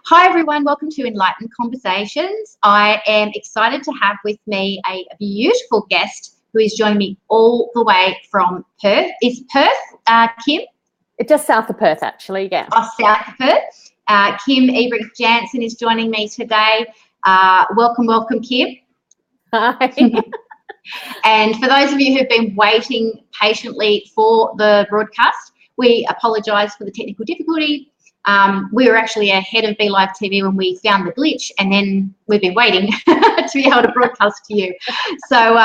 Hi everyone, welcome to Enlightened Conversations. I am excited to have with me a beautiful guest who is joining me all the way from Perth. Is Perth, Kim? It's just south of Perth, actually, yeah. Oh, south of Perth. Kim Eibrink Jansen is joining me today. Welcome, Kim. Hi. And for those of you who've been waiting patiently for the broadcast, we apologise for the technical difficulty. We were actually ahead of BeLive TV when we found the glitch, and then we've been waiting to be able to broadcast to you. So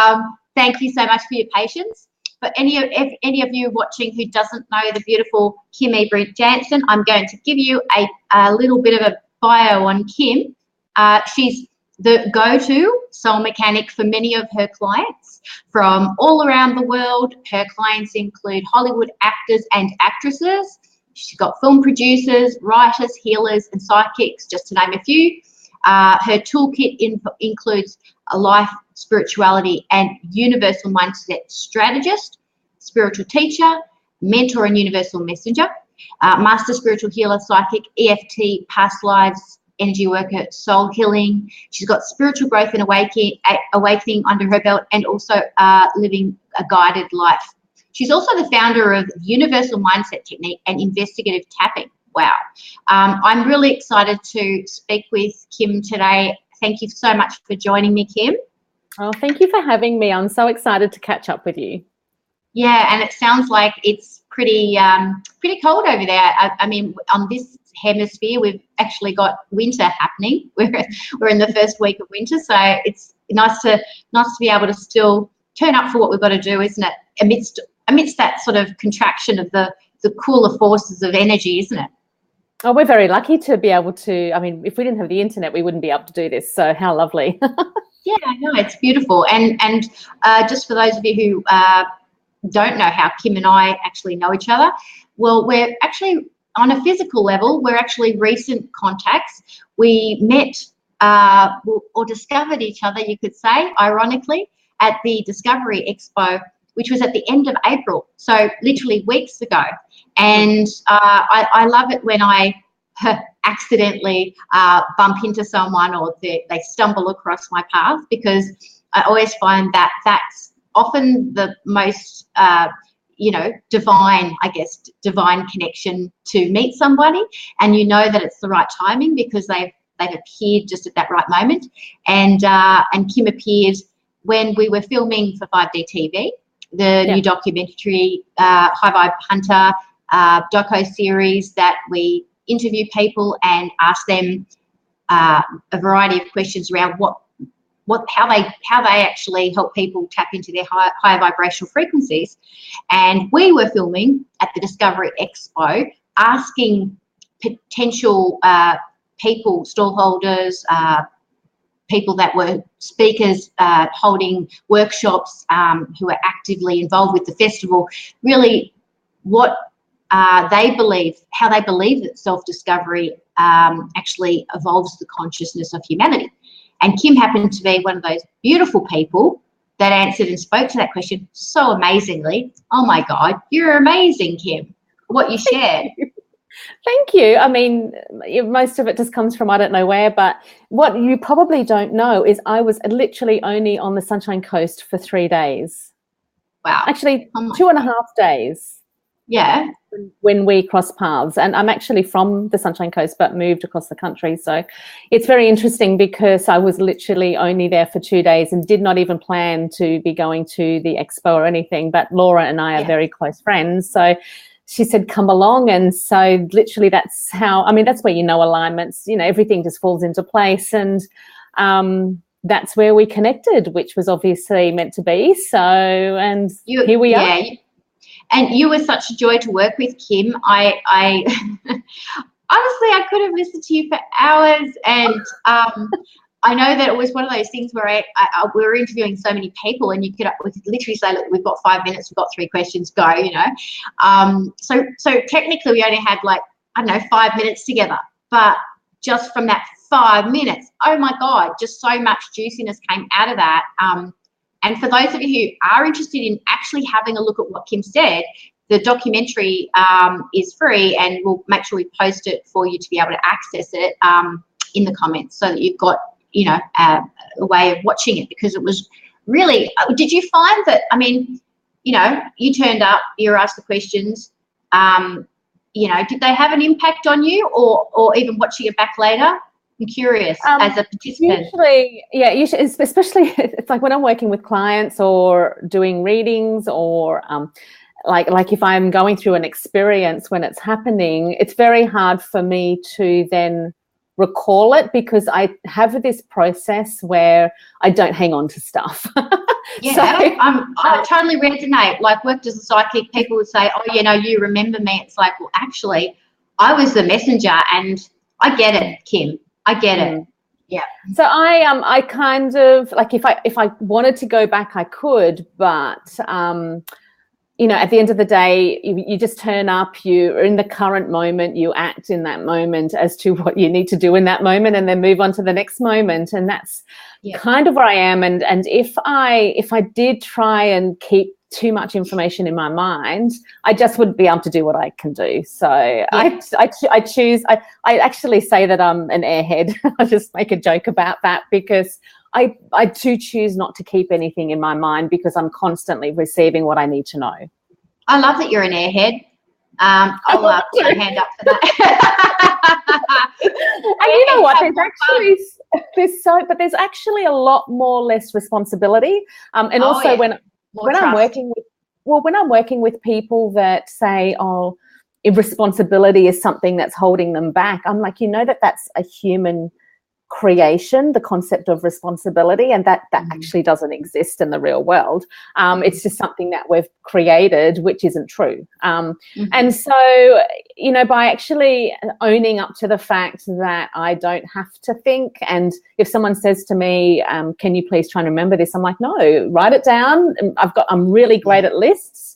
thank you so much for your patience. For if any of you watching who doesn't know the beautiful Kim Eibrink Jansen, I'm going to give you a little bit of a bio on Kim. She's the go-to soul mechanic for many of her clients from all around the world. Her clients include Hollywood actors and actresses. She's got film producers, writers, healers, and psychics, just to name a few. Her toolkit includes a life, spirituality, and Universal Mindset Strategist, spiritual teacher, mentor and universal messenger, master spiritual healer, psychic, EFT, past lives, energy worker, soul healing. She's got spiritual growth and awakening under her belt, and also living a guided life. She's also the founder of Universal Mindset Technique and Investigative Tapping. Wow. I'm really excited to speak with Kim today. Thank you so much for joining me, Kim. Oh, thank you for having me. I'm so excited to catch up with you. Yeah, and it sounds like it's pretty cold over there. I mean, on this hemisphere, we've actually got winter happening. We're in the first week of winter, so it's nice to be able to still turn up for what we've got to do, isn't it? Amidst that sort of contraction of the cooler forces of energy, isn't it? Oh, we're very lucky to be able to. I mean, if we didn't have the internet, we wouldn't be able to do this. So how lovely. Yeah, I know, it's beautiful. And just for those of you who don't know how Kim and I actually know each other, well, we're actually on a physical level, we're actually recent contacts. We met or discovered each other, you could say, ironically, at the Discovery Expo, which was at the end of April, so literally weeks ago. And I love it when I accidentally bump into someone or they stumble across my path, because I always find that that's often the most, divine connection to meet somebody, and you know that it's the right timing because they've appeared just at that right moment. And Kim appeared when we were filming for 5D TV, the new documentary, High Vibe Hunter doco series, that we interview people and ask them a variety of questions around how they actually help people tap into their higher vibrational frequencies. And we were filming at the Discovery Expo, asking potential people, stallholders, people that were speakers holding workshops, who are actively involved with the festival, really what they believe, how they believe that self-discovery actually evolves the consciousness of humanity. And Kim happened to be one of those beautiful people that answered and spoke to that question so amazingly. Oh my God, you're amazing, Kim, what you shared. Thank you. I mean, most of it just comes from I don't know where, but what you probably don't know is I was literally only on the Sunshine Coast for 3 days. Wow. Actually, 2.5 days. Yeah. When we crossed paths. And I'm actually from the Sunshine Coast, but moved across the country. So it's very interesting because I was literally only there for 2 days and did not even plan to be going to the expo or anything. But Laura and I are very close friends. So she said, come along. And so literally that's how, I mean, that's where you know alignments, you know, everything just falls into place. And that's where we connected, which was obviously meant to be. So, and here we are. And you were such a joy to work with, Kim. I honestly, I could have listened to you for hours. And I know that it was one of those things where we were interviewing so many people, and we could literally say, look, we've got 5 minutes, we've got 3 questions, go, you know. So technically we only had 5 minutes together, but just from that 5 minutes, oh my God, just so much juiciness came out of that. And for those of you who are interested in actually having a look at what Kim said, the documentary is free, and we'll make sure we post it for you to be able to access it in the comments, so that you've got, you know, a way of watching it, because it was really, did you find that, I mean, you know, you turned up, you were asked the questions, you know, did they have an impact on you, or even watching it back later? I'm curious, as a participant. Usually, yeah, usually, especially it's like when I'm working with clients or doing readings, or like if I'm going through an experience when it's happening, it's very hard for me to then recall it, because I have this process where I don't hang on to stuff. Yeah, so, I totally resonate. Like, worked as a psychic, people would say, oh, you know, you remember me. It's like, well, actually, I was the messenger, and I get it, Kim. I get it. Yeah. So I kind of, like, if I wanted to go back, I could, but you know, at the end of the day, you just turn up, you're in the current moment, you act in that moment as to what you need to do in that moment, and then move on to the next moment. And that's kind of where I am. And if I did try and keep too much information in my mind, I just wouldn't be able to do what I can do. So I actually say that I'm an airhead. I just make a joke about that, because I do choose not to keep anything in my mind, because I'm constantly receiving what I need to know. I love that you're an airhead. I'll put my hand up for that. And you know what? There's actually a lot more less responsibility. And also when I'm working with people that say, oh, irresponsibility is something that's holding them back, I'm like, you know, that's a human creation, the concept of responsibility, and that actually doesn't exist in the real world. It's just something that we've created, which isn't true. And so, you know, by actually owning up to the fact that I don't have to think, and if someone says to me, can you please try and remember this, I'm like, no, write it down. I'm really great at lists,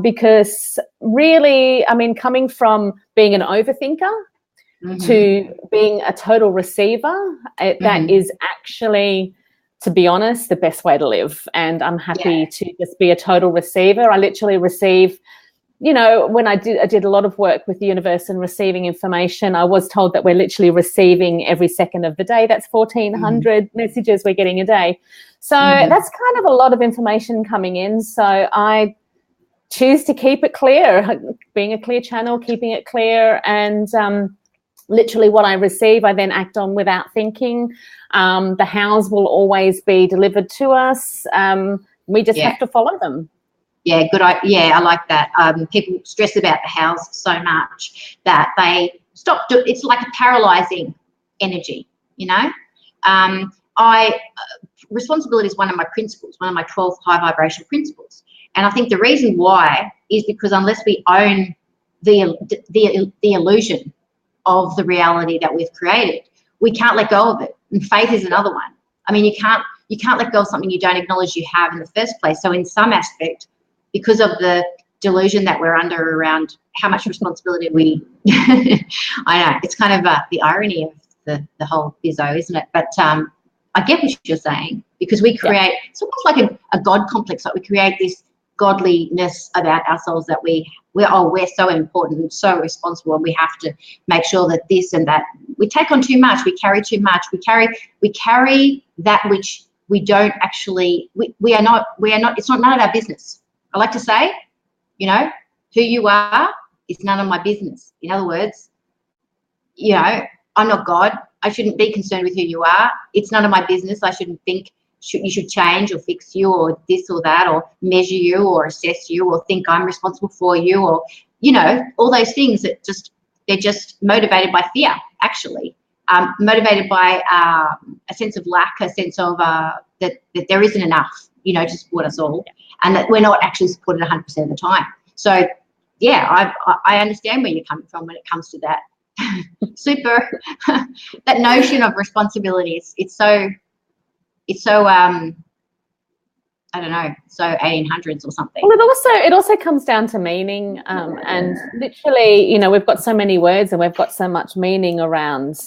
because really, I mean, coming from being an overthinker to being a total receiver, that is actually, to be honest, the best way to live. And I'm happy to just be a total receiver. I literally receive, you know, when I did a lot of work with the universe and receiving information, I was told that we're literally receiving every second of the day. That's 1,400 messages we're getting a day. So that's kind of a lot of information coming in. So I choose to keep it clear, being a clear channel, keeping it clear, and literally what I receive, I then act on without thinking. The hows will always be delivered to us. We just have to follow them. Yeah, good. I like that. People stress about the hows so much that they stop. It's like a paralyzing energy, you know. Responsibility is one of my principles, one of my 12 high vibration principles. And I think the reason why is because unless we own the illusion of the reality that we've created, we can't let go of it. And faith is another one. I mean, you can't let go of something you don't acknowledge you have in the first place. So in some aspect, because of the delusion that we're under around how much responsibility we I know, it's kind of the irony of the whole bizzo, isn't it? But I get what you're saying, because we create, it's almost like a God complex, like we create this godliness about ourselves that we're so important and so responsible, and we have to make sure that this and that, we take on too much, we carry too much, we carry that which we don't actually, we are not, it's none of our business. I like to say, you know, who you are is none of my business. In other words, you know, I'm not God. I shouldn't be concerned with who you are. It's none of my business. I shouldn't think you should change or fix you or this or that, or measure you or assess you or think I'm responsible for you, or, you know, all those things that they're just motivated by fear, actually, motivated by a sense of lack, a sense of that there isn't enough, you know, to support us all, and that we're not actually supported 100% of the time. So, yeah, I understand where you're coming from when it comes to that. Super, that notion of responsibility. It's so I don't know, so 1800s or something. Well, it also comes down to meaning, and literally, you know, we've got so many words and we've got so much meaning around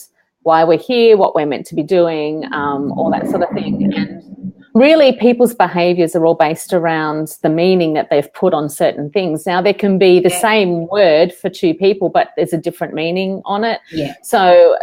why we're here, what we're meant to be doing, all that sort of thing. And really people's behaviors are all based around the meaning that they've put on certain things. Now, there can be the same word for two people, but there's a different meaning on it. Yeah. So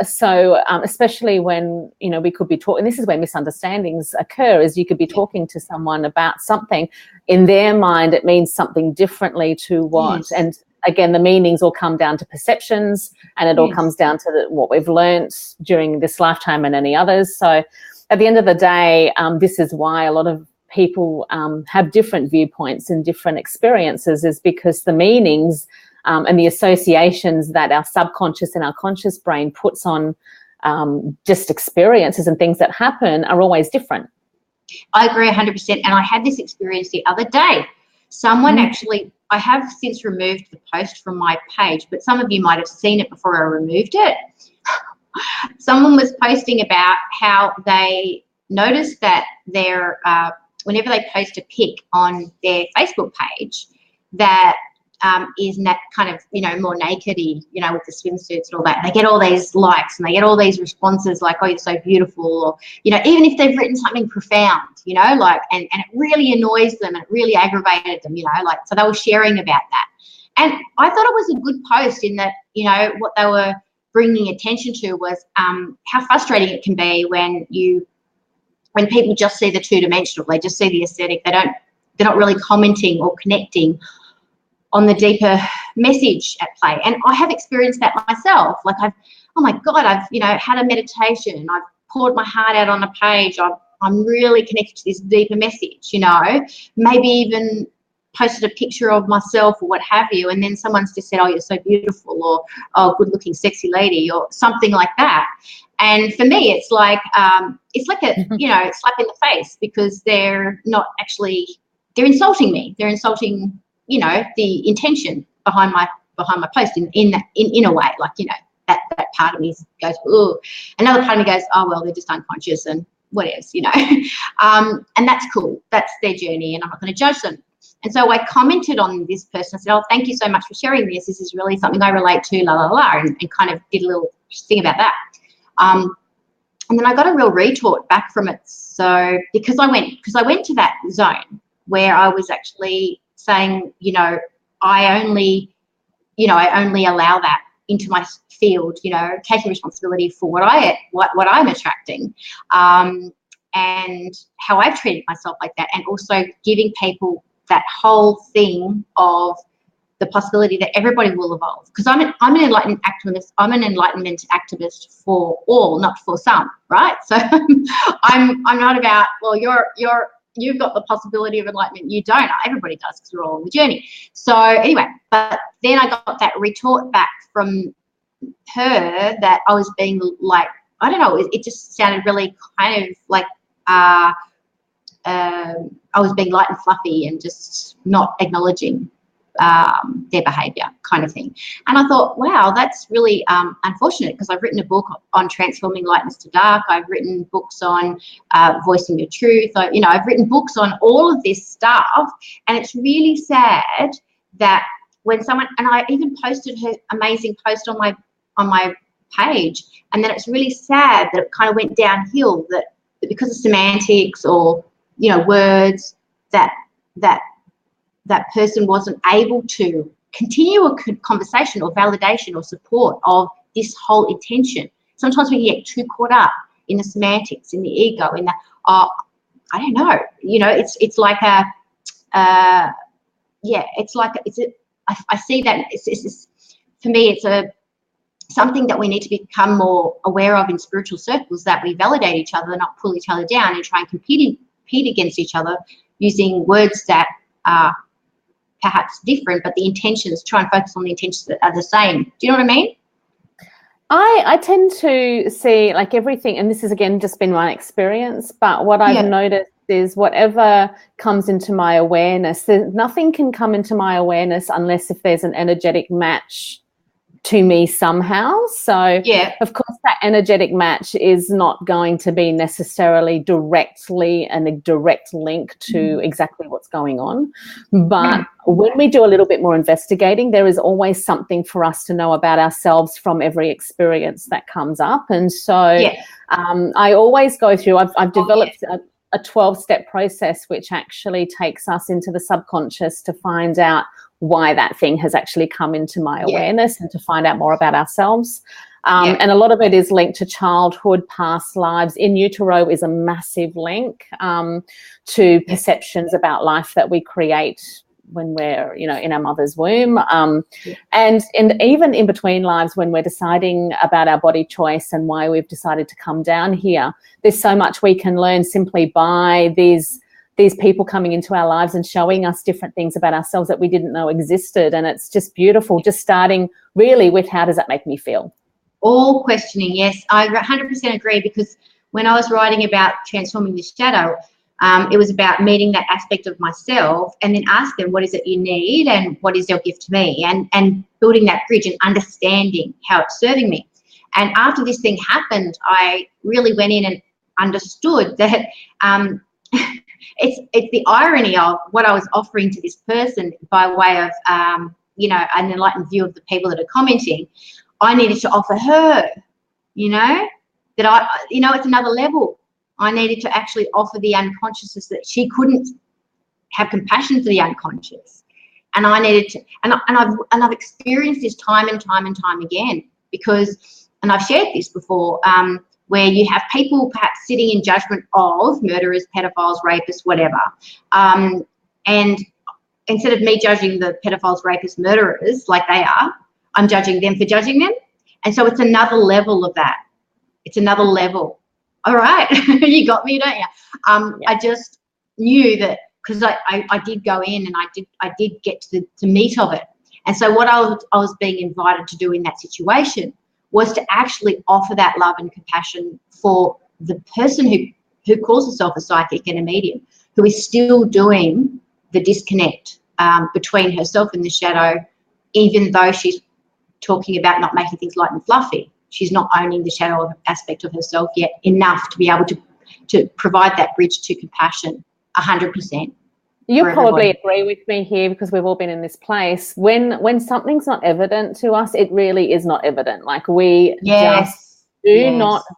especially when, you know, we could be talking, this is where misunderstandings occur, is you could be talking to someone about something. In their mind, it means something differently to what, and again, the meanings all come down to perceptions, and it all comes down to what we've learnt during this lifetime and any others. So at the end of the day, this is why a lot of people have different viewpoints and different experiences, is because the meanings and the associations that our subconscious and our conscious brain puts on just experiences and things that happen are always different. I agree 100%. And I had this experience the other day. Someone actually, I have since removed the post from my page, but some of you might have seen it before I removed it. Someone was posting about how they noticed that their whenever they post a pic on their Facebook page that is kind of, you know, more naked-y, you know, with the swimsuits and all that, they get all these likes and they get all these responses like, oh, you're so beautiful, or, you know, even if they've written something profound, you know, like, and it really annoys them and it really aggravated them, you know, like, so they were sharing about that. And I thought it was a good post in that, you know, what they were bringing attention to was how frustrating it can be when people just see the two-dimensional, they just see the aesthetic, they're not really commenting or connecting on the deeper message at play. And I have experienced that myself. Like I've you know, had a meditation, I've poured my heart out on a page, I'm really connected to this deeper message, you know, maybe even posted a picture of myself or what have you, and then someone's just said, oh, you're so beautiful, or oh, good looking sexy lady, or something like that. And for me, it's like a, you know, slap in the face, because they're not actually, they're insulting me, they're insulting, you know, the intention behind my post in a way, like, you know, that part of me goes, ooh. Another part of me goes, oh, well, they're just unconscious and what else, you know. And that's cool, that's their journey, and I'm not going to judge them. And so I commented on this person. I said, oh, thank you so much for sharing this. This is really something I relate to, la, la, la, and kind of did a little thing about that. And then I got a real retort back from it. So because I went to that zone where I was actually saying, you know, I only allow that into my field, you know, taking responsibility for what I'm attracting, and how I've treated myself like that, and also giving people that whole thing of the possibility that everybody will evolve. Because I'm an enlightenment activist. I'm an enlightenment activist for all, not for some, right? So I'm not about, well, you've got the possibility of enlightenment, you don't. Everybody does, because we're all on the journey. So anyway, but then I got that retort back from her that I was being like, I don't know, it just sounded really kind of like I was being light and fluffy and just not acknowledging their behaviour, kind of thing. And I thought, wow, that's really unfortunate, because I've written a book on transforming lightness to dark. I've written books on voicing your truth. I've written books on all of this stuff, and it's really sad that when someone, and I even posted her amazing post on my page, and then it's really sad that it kind of went downhill, that because of semantics or, you know, words, that person wasn't able to continue a conversation or validation or support of this whole intention. Sometimes we get too caught up in the semantics, in the ego, in the, I don't know, you know, it's like a, yeah, it's like, I see that it's for me, it's something that we need to become more aware of in spiritual circles, that we validate each other, not pull each other down and try and compete against each other using words that are perhaps different, but the intentions, try and focus on the intentions that are the same. Do you know what I mean? I tend to see, like, everything, and this is again just been my experience, but what I've noticed is whatever comes into my awareness, nothing can come into my awareness unless if there's an energetic match to me somehow. So of course that energetic match is not going to be necessarily directly and a direct link to exactly what's going on, but when we do a little bit more investigating, there is always something for us to know about ourselves from every experience that comes up. And so I always go through, I've developed a 12-step process which actually takes us into the subconscious to find out why that thing has actually come into my awareness and to find out more about ourselves. And a lot of it is linked to childhood, past lives. In utero is a massive link to perceptions about life that we create when we're, in our mother's womb. And even in between lives, when we're deciding about our body choice and why we've decided to come down here, there's so much we can learn simply by these people coming into our lives and showing us different things about ourselves that we didn't know existed. And it's just beautiful, just starting really with, how does that make me feel? All questioning, yes. I 100% agree, because when I was writing about transforming the shadow, it was about meeting that aspect of myself and then ask them, what is it you need and what is your gift to me? And building that bridge and understanding how it's serving me. And after this thing happened, I really went in and understood that it's the irony of what I was offering to this person by way of, an enlightened view of the people that are commenting. I needed to offer her, that it's another level. I needed to actually offer the unconsciousness that she couldn't have compassion for the unconscious. And I needed to, and I've experienced this time and time and time again, because, and I've shared this before, where you have people perhaps sitting in judgment of murderers, pedophiles, rapists, whatever. And instead of me judging the pedophiles, rapists, murderers like they are, I'm judging them for judging them. And so it's another level of that. It's another level. All right. You got me, don't you? I just knew that, because I did go in and I did get to the meat of it. And so what I was being invited to do in that situation was to actually offer that love and compassion for the person who calls herself a psychic and a medium, who is still doing the disconnect between herself and the shadow, even though she's talking about not making things light and fluffy. She's not owning the shadow aspect of herself yet enough to be able to provide that bridge to compassion 100%. You probably agree with me here, because we've all been in this place. When something's not evident to us, it really is not evident. Like we just do not know.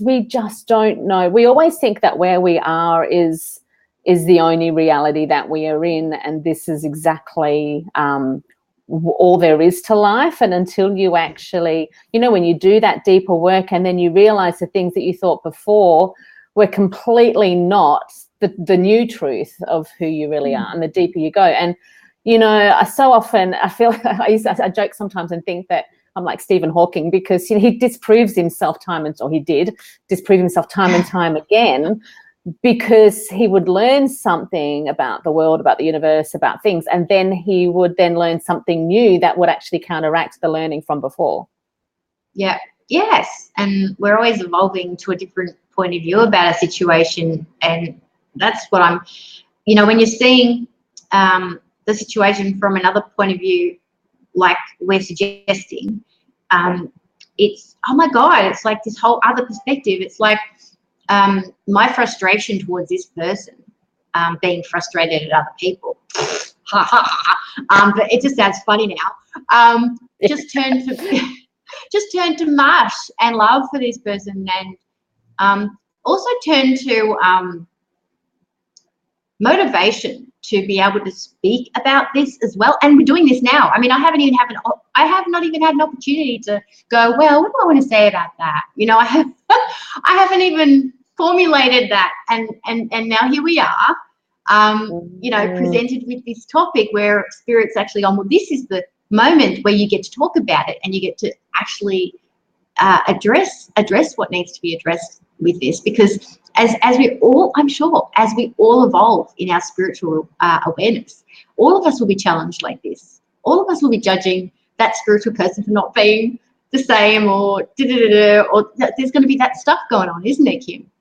We just don't know. We always think that where we are is the only reality that we are in, and this is exactly all there is to life. And until you actually, when you do that deeper work and then you realize the things that you thought before were completely not the new truth of who you really are, and the deeper you go. And, so often I feel, I joke sometimes and think that I'm like Stephen Hawking, because he disproves himself time and time again, because he would learn something about the world, about the universe, about things, and then he would then learn something new that would actually counteract the learning from before. Yeah. Yes. And we're always evolving to a different point of view about a situation. And that's what I'm, when you're seeing the situation from another point of view, like we're suggesting, it's, oh my God, it's like this whole other perspective. It's like, my frustration towards this person being frustrated at other people, but it just sounds funny now, just turned to mush and love for this person, and also turned to motivation to be able to speak about this as well. And we're doing this now. I mean, I have not even had an opportunity to go, well, what do I want to say about that? I haven't even formulated that, and now here we are, presented with this topic where Spirit's actually on, well, this is the moment where you get to talk about it and you get to actually address what needs to be addressed with this, because as we all, I'm sure, as we all evolve in our spiritual awareness, all of us will be challenged like this. All of us will be judging that spiritual person for not being the same, or there's going to be that stuff going on, isn't there, Kim?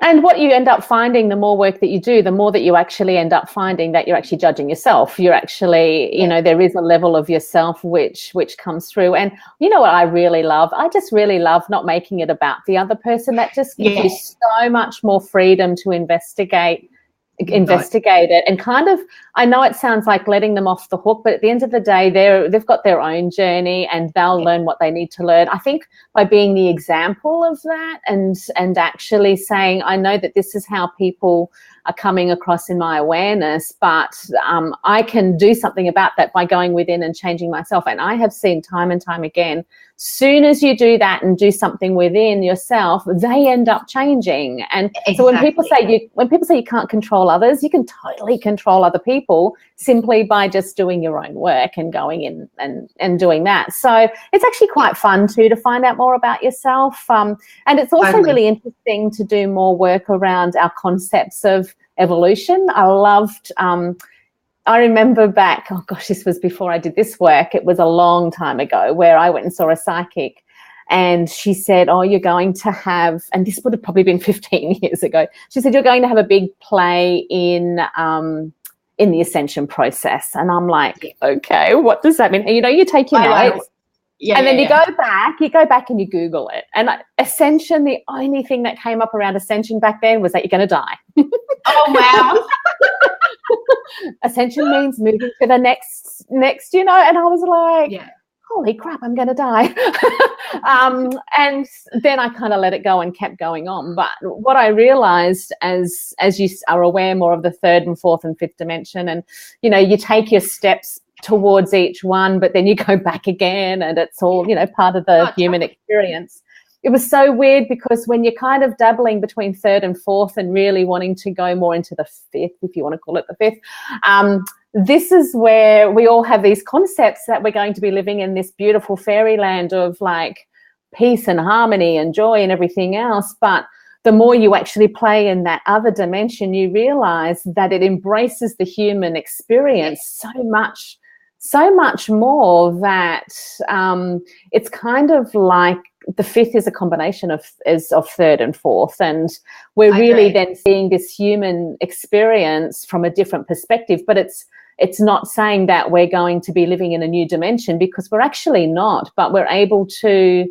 And what you end up finding, the more work that you do, the more that you actually end up finding that you're actually judging yourself. You're actually, there is a level of yourself which comes through. And you know what I really love? I just really love not making it about the other person. That just gives you so much more freedom to investigate investigate it, and kind of, I know it sounds like letting them off the hook, but at the end of the day, they've got their own journey and they'll learn what they need to learn. I think by being the example of that and actually saying, I know that this is how people are coming across in my awareness, but I can do something about that by going within and changing myself. And I have seen time and time again, soon as you do that and do something within yourself, they end up changing. And so when people say you can't control others, you can totally control other people simply by just doing your own work and going in and doing that. So it's actually quite fun too to find out more about yourself. And it's also really interesting to do more work around our concepts of evolution. I loved, I remember back, oh gosh, this was before I did this work. It was a long time ago where I went and saw a psychic, and she said, oh, you're going to have, and this would have probably been 15 years ago. She said, you're going to have a big play in the ascension process. And I'm like, okay, what does that mean? And, you take your notes. Yeah, and then you go back and you Google it. And ascension, the only thing that came up around ascension back then was that you're going to die. Oh, wow. Ascension means moving to the next, and I was like, holy crap, I'm going to die. And then I kind of let it go and kept going on. But what I realized as you are aware more of the third and fourth and fifth dimension, and, you take your steps towards each one, but then you go back again, and it's all, part of the human experience. It was so weird because when you're kind of dabbling between third and fourth and really wanting to go more into the fifth, if you want to call it the fifth, this is where we all have these concepts that we're going to be living in this beautiful fairyland of like peace and harmony and joy and everything else. But the more you actually play in that other dimension, you realize that it embraces the human experience so much more that it's kind of like the fifth is a combination of third and fourth, and we're really then seeing this human experience from a different perspective. But it's not saying that we're going to be living in a new dimension, because we're actually not, but we're able to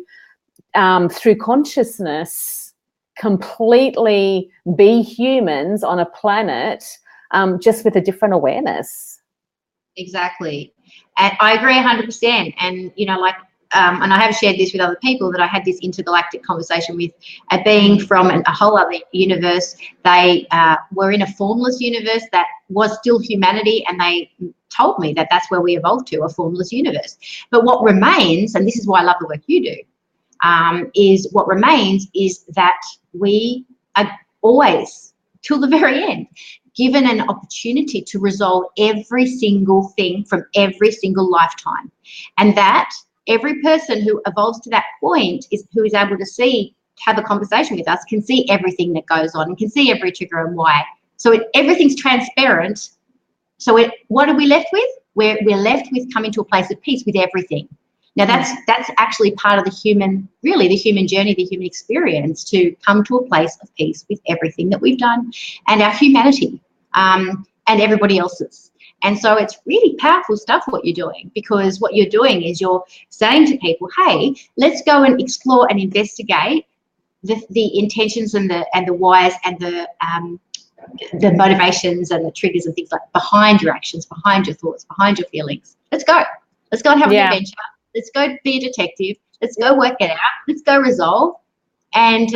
through consciousness completely be humans on a planet, just with a different awareness. Exactly. And I agree 100%. And, and I have shared this with other people, that I had this intergalactic conversation with a being from a whole other universe. They were in a formless universe that was still humanity, and they told me that that's where we evolved to, a formless universe. But what remains, and this is why I love the work you do, is what remains is that we are always, till the very end, given an opportunity to resolve every single thing from every single lifetime. And that every person who evolves to that point who is able to have a conversation with us, can see everything that goes on and can see every trigger and why. So everything's transparent. So what are we left with? We're left with coming to a place of peace with everything. Now that's actually part of the human journey, the human experience, to come to a place of peace with everything that we've done and our humanity, and everybody else's. And so it's really powerful stuff what you're doing, because what you're doing is you're saying to people, hey, let's go and explore and investigate the intentions and the whys and the motivations and the triggers and things like behind your actions, behind your thoughts, behind your feelings. Let's go and have an adventure. Let's go be a detective. Let's go work it out. Let's go resolve. And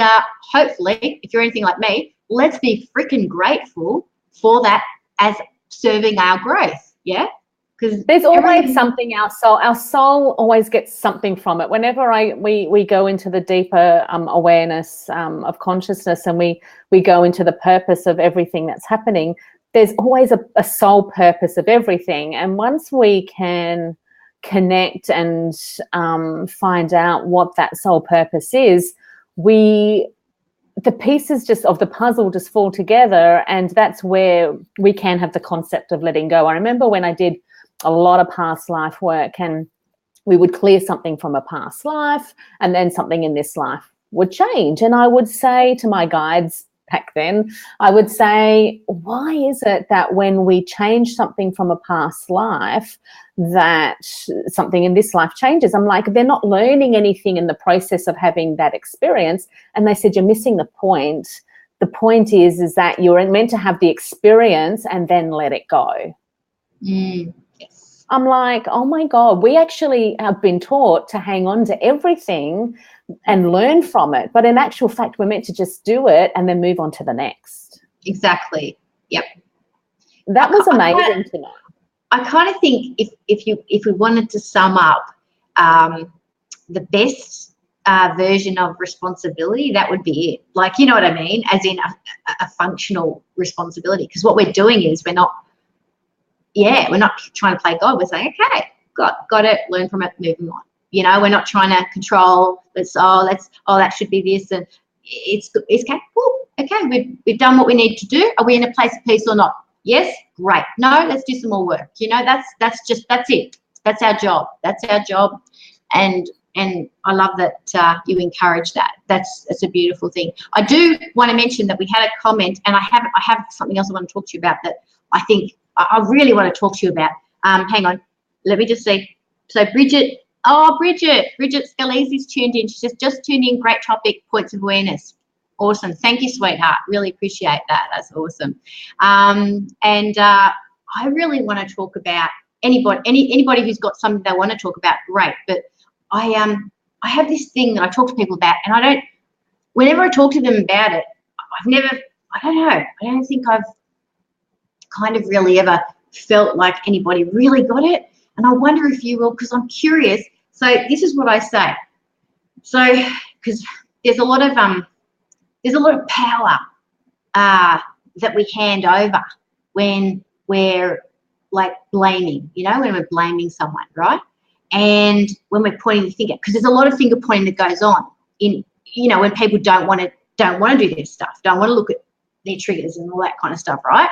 hopefully, if you're anything like me, let's be freaking grateful for that as serving our growth. Yeah, because there's always something. Our soul always gets something from it. Whenever we go into the deeper awareness of consciousness, and we go into the purpose of everything that's happening, there's always a soul purpose of everything. And once we can connect and find out what that soul purpose is, the pieces just of the puzzle just fall together, and that's where we can have the concept of letting go. I remember when I did a lot of past life work, and we would clear something from a past life, and then something in this life would change. And I would say to my guides back then, I would say, why is it that when we change something from a past life, that something in this life changes? I'm like, they're not learning anything in the process of having that experience. And they said, you're missing the point, the point is that you're meant to have the experience and then let it go. Yes. I'm like, oh my God, we actually have been taught to hang on to everything and learn from it. But in actual fact, we're meant to just do it and then move on to the next. Exactly. Yep. That was amazing to know. I kind of think if we wanted to sum up the best version of responsibility, that would be it. Like, you know what I mean? As in a functional responsibility. Because what we're doing is we're not trying to play God. We're saying, okay, got it, learn from it, moving on. You know, we're not trying to control. That should be this, and it's okay. Cool. Okay, we've done what we need to do. Are we in a place of peace or not? Yes, great. No, let's do some more work. You know, that's it. That's our job. That's our job, and I love that you encourage that. That's a beautiful thing. I do want to mention that we had a comment, and I have something else I want to talk to you about that I think I really want to talk to you about. Hang on, let me just see. So Bridget Scalisi's tuned in. She says, just tuned in, great topic, points of awareness. Awesome. Thank you, sweetheart. Really appreciate that. That's awesome. I really want to talk about anybody who's got something they want to talk about, great. But I have this thing that I talk to people about, and whenever I talk to them about it, I don't think I've kind of really ever felt like anybody really got it. And I wonder if you will, because I'm curious. So this is what I say. So, because there's a lot of power that we hand over when we're like blaming, you know, when we're blaming someone, right? And when we're pointing the finger, because there's a lot of finger pointing that goes on in, you know, when people don't want to do this stuff, don't want to look at their triggers and all that kind of stuff, right?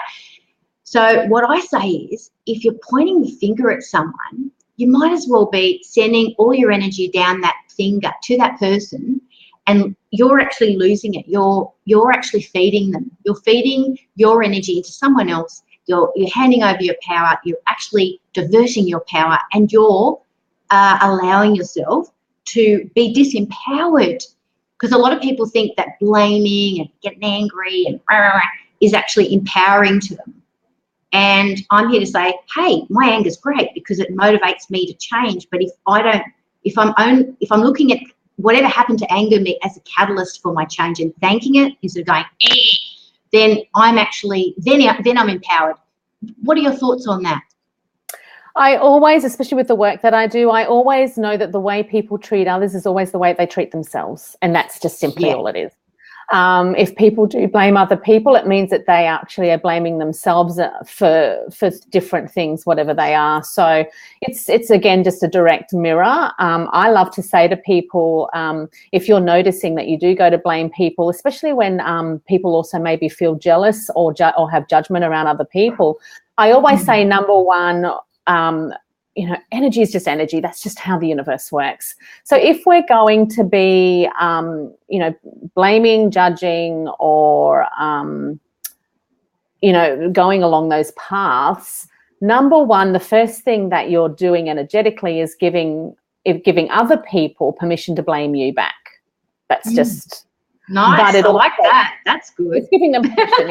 So what I say is, if you're pointing the finger at someone, you might as well be sending all your energy down that finger to that person, and you're actually losing it. You're actually feeding them. You're feeding your energy into someone else. You're handing over your power. You're actually diverting your power, and you're allowing yourself to be disempowered. Because a lot of people think that blaming and getting angry and is actually empowering to them. And I'm here to say, hey, my anger's great because it motivates me to change. But if I'm looking at whatever happened to anger me as a catalyst for my change and thanking it instead of going, then I'm actually, then I'm empowered. What are your thoughts on that? I always, especially with the work that I do, I always know that the way people treat others is always the way they treat themselves. And that's just simply all it is. If people do blame other people, it means that they actually are blaming themselves for different things, whatever they are. So it's again just a direct mirror. I love to say to people, if you're noticing that you do go to blame people, especially when people also maybe feel jealous or have judgment around other people, I always say, number one, you know, energy is just energy. That's just how the universe works. So if we're going to be, you know, blaming, judging, or, you know, going along those paths, number one, the first thing that you're doing energetically is giving other people permission to blame you back. That's just... Nice. I like that. That's good. It's giving them permission.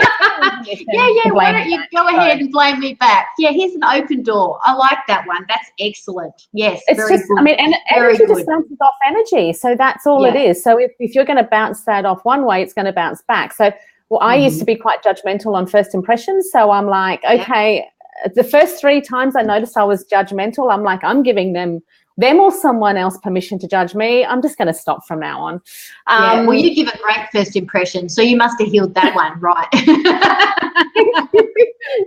Yeah. Why don't you go ahead and blame me back? Yeah, here's an open door. I like that one. That's excellent. Yes, it's very just good. I mean, and energy just bounces off energy. So that's all it is. So if you're going to bounce that off one way, it's going to bounce back. So I used to be quite judgmental on first impressions. So I'm like, okay, the first 3 times I noticed I was judgmental, I'm like, I'm giving them or someone else permission to judge me. I'm just going to stop from now on. Well, you give a great first impression, so you must have healed that one, right?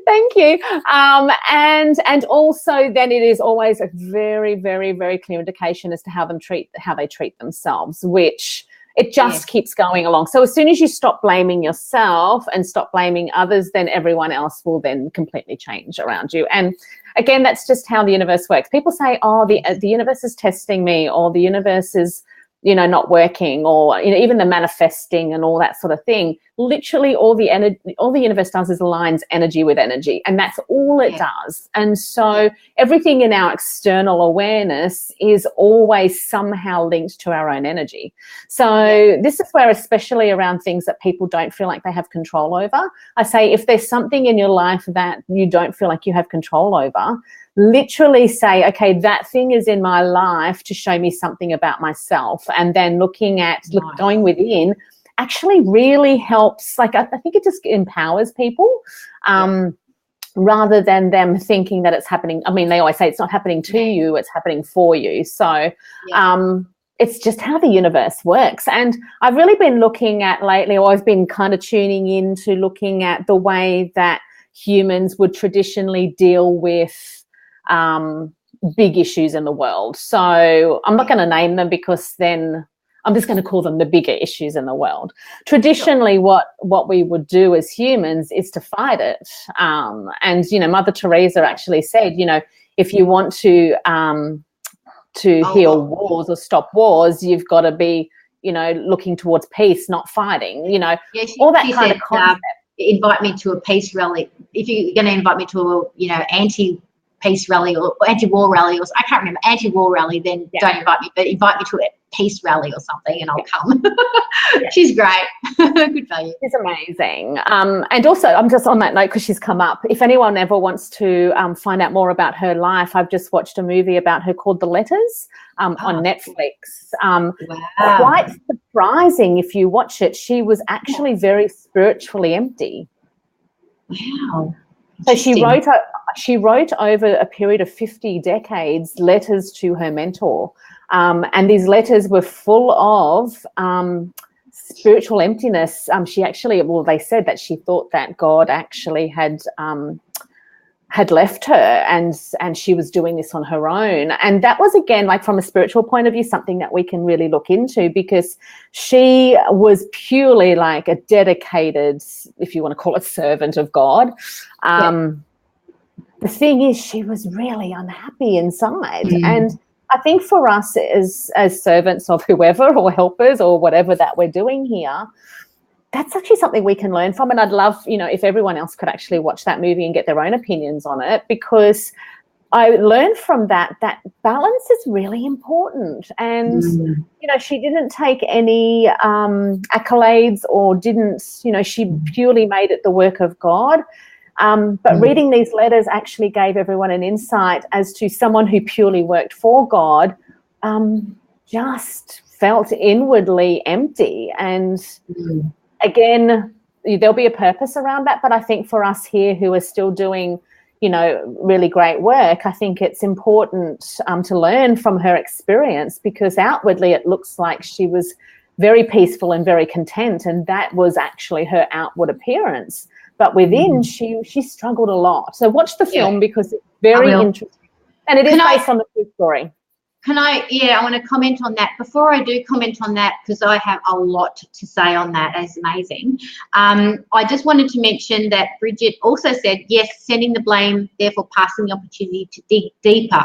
Thank you. And also then it is always a very, very, very clear indication as to how they treat themselves, which it just keeps going along. So as soon as you stop blaming yourself and stop blaming others, then everyone else will then completely change around you. And again, that's just how the universe works. People say, oh, the universe is testing me, or the universe is not working, or even the manifesting and all that sort of thing. Literally all the universe does is aligns energy with energy, and that's all it does. And so everything in our external awareness is always somehow linked to our own energy. So this is where, especially around things that people don't feel like they have control over, I say, if there's something in your life that you don't feel like you have control over, literally say, okay, that thing is in my life to show me something about myself. And then looking at going within actually really helps. Like, I think it just empowers people rather than them thinking that it's happening. I mean, they always say it's not happening to you, it's happening for you. So it's just how the universe works. And I've really been looking at lately, or I've been kind of tuning into looking at the way that humans would traditionally deal with big issues in the world. So I'm not going to name them, because then I'm just going to call them the bigger issues in the world. Traditionally, what we would do as humans is to fight it. And, Mother Teresa actually said, if you want to heal wars or stop wars, you've got to be, looking towards peace, not fighting, all that kind of concept. Invite me to a peace rally. If you're going to invite me to a, anti-peace rally or anti-war rally, or I can't remember, anti-war rally, then don't invite me, but invite me to a peace rally or something and I'll come. She's great. Good value. She's amazing. And also, I'm just on that note, because she's come up, if anyone ever wants to find out more about her life, I've just watched a movie about her called The Letters on Netflix. Quite surprising if you watch it. She was actually very spiritually empty. Wow. So she wrote over a period of 50 decades letters to her mentor. And these letters were full of spiritual emptiness. She actually, they said that she thought that God actually had left her, and she was doing this on her own. And that was, again, like from a spiritual point of view, something that we can really look into, because she was purely like a dedicated, if you want to call it, servant of God. The thing is, she was really unhappy inside. And I think for us as servants of whoever, or helpers, or whatever that we're doing here, that's actually something we can learn from. And I'd love, if everyone else could actually watch that movie and get their own opinions on it, because I learned from that balance is really important. And, she didn't take any accolades, or didn't, she purely made it the work of God. But reading these letters actually gave everyone an insight as to someone who purely worked for God, just felt inwardly empty. And again, there'll be a purpose around that. But I think for us here who are still doing, really great work, I think it's important to learn from her experience, because outwardly it looks like she was very peaceful and very content, and that was actually her outward appearance. But within, she struggled a lot. So watch the film, because it's very interesting. And it is based on the true story. I want to comment on that. Before I do comment on that, because I have a lot to say on that, it's amazing. I just wanted to mention that Bridget also said, yes, sending the blame, therefore passing the opportunity to dig deeper.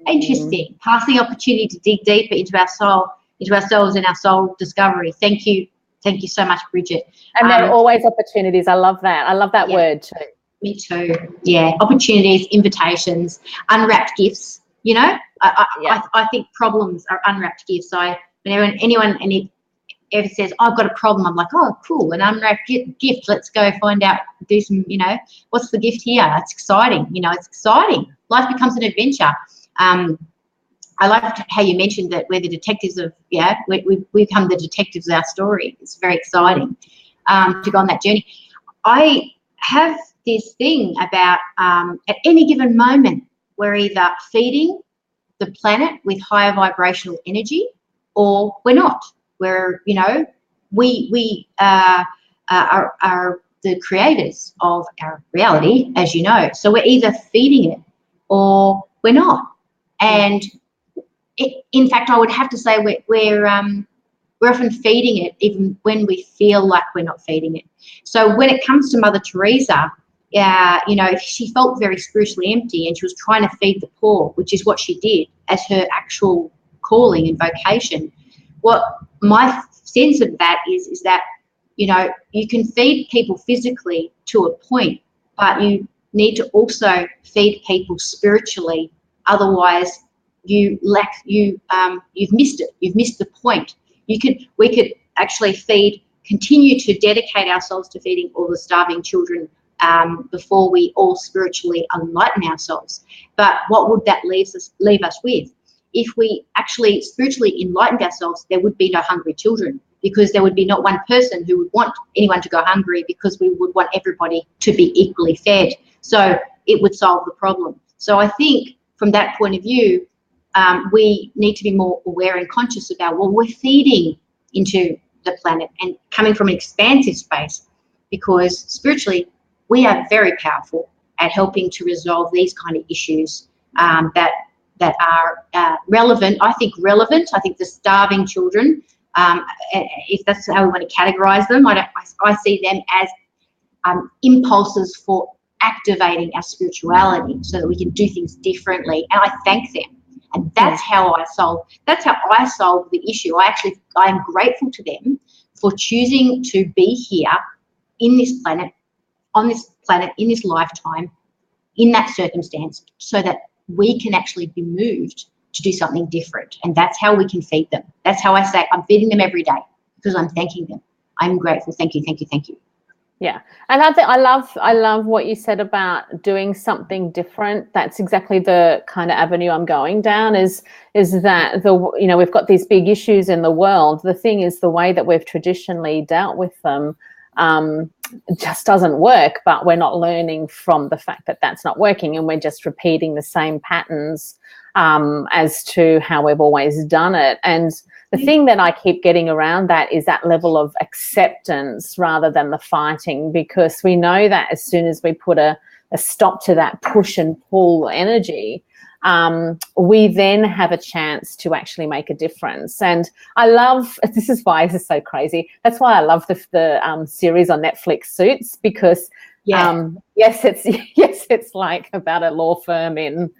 Interesting. Passing the opportunity to dig deeper into our soul, into ourselves and our soul discovery. Thank you. Thank you so much, Bridget. And there are always opportunities. I love that. I love that word too. Me too. Yeah. Opportunities, invitations, unwrapped gifts. I think problems are unwrapped gifts. So whenever anyone ever says, I've got a problem, I'm like, oh, cool, an unwrapped gift. Let's go find out, do some, what's the gift here? It's exciting. It's exciting. Life becomes an adventure. I liked how you mentioned that we're the detectives of, we become the detectives of our story. It's very exciting to go on that journey. I have this thing about at any given moment, we're either feeding the planet with higher vibrational energy, or we're not. We're, we are the creators of our reality, as you know. So we're either feeding it or we're not. And in fact, I would have to say we're often feeding it even when we feel like we're not feeding it. So when it comes to Mother Teresa, she felt very spiritually empty, and she was trying to feed the poor, which is what she did as her actual calling and vocation. what my sense of that is that, you know, you can feed people physically to a point, but you need to also feed people spiritually. Otherwise, you've missed it. You've missed the point. We could actually continue to dedicate ourselves to feeding all the starving children before we all spiritually enlighten ourselves. But what would that leave us with? If we actually spiritually enlightened ourselves, there would be no hungry children, because there would be not one person who would want anyone to go hungry, because we would want everybody to be equally fed. So it would solve the problem. So I think from that point of view, we need to be more aware and conscious about what we're feeding into the planet, and coming from an expansive space, because spiritually we are very powerful at helping to resolve these kind of issues that are relevant. I think the starving children, if that's how we want to categorize them, I see them as impulses for activating our spirituality so that we can do things differently. And I thank them. And that's how I solve the issue. I am grateful to them for choosing to be here in this planet, on this planet, in this lifetime, in that circumstance, so that we can actually be moved to do something different. And that's how we can feed them. That's how I say I'm feeding them every day, because I'm thanking them. I'm grateful. Thank you, thank you, thank you. Yeah, and I love what you said about doing something different. That's exactly the kind of avenue I'm going down. Is that we've got these big issues in the world. The thing is, the way that we've traditionally dealt with them just doesn't work. But we're not learning from the fact that that's not working, and we're just repeating the same patterns as to how we've always done it. And the thing that I keep getting around that is that level of acceptance rather than the fighting, because we know that as soon as we put a stop to that push and pull energy, we then have a chance to actually make a difference. And I love, this is why this is so crazy. That's why I love the series on Netflix, Suits, because yes, it's like about a law firm in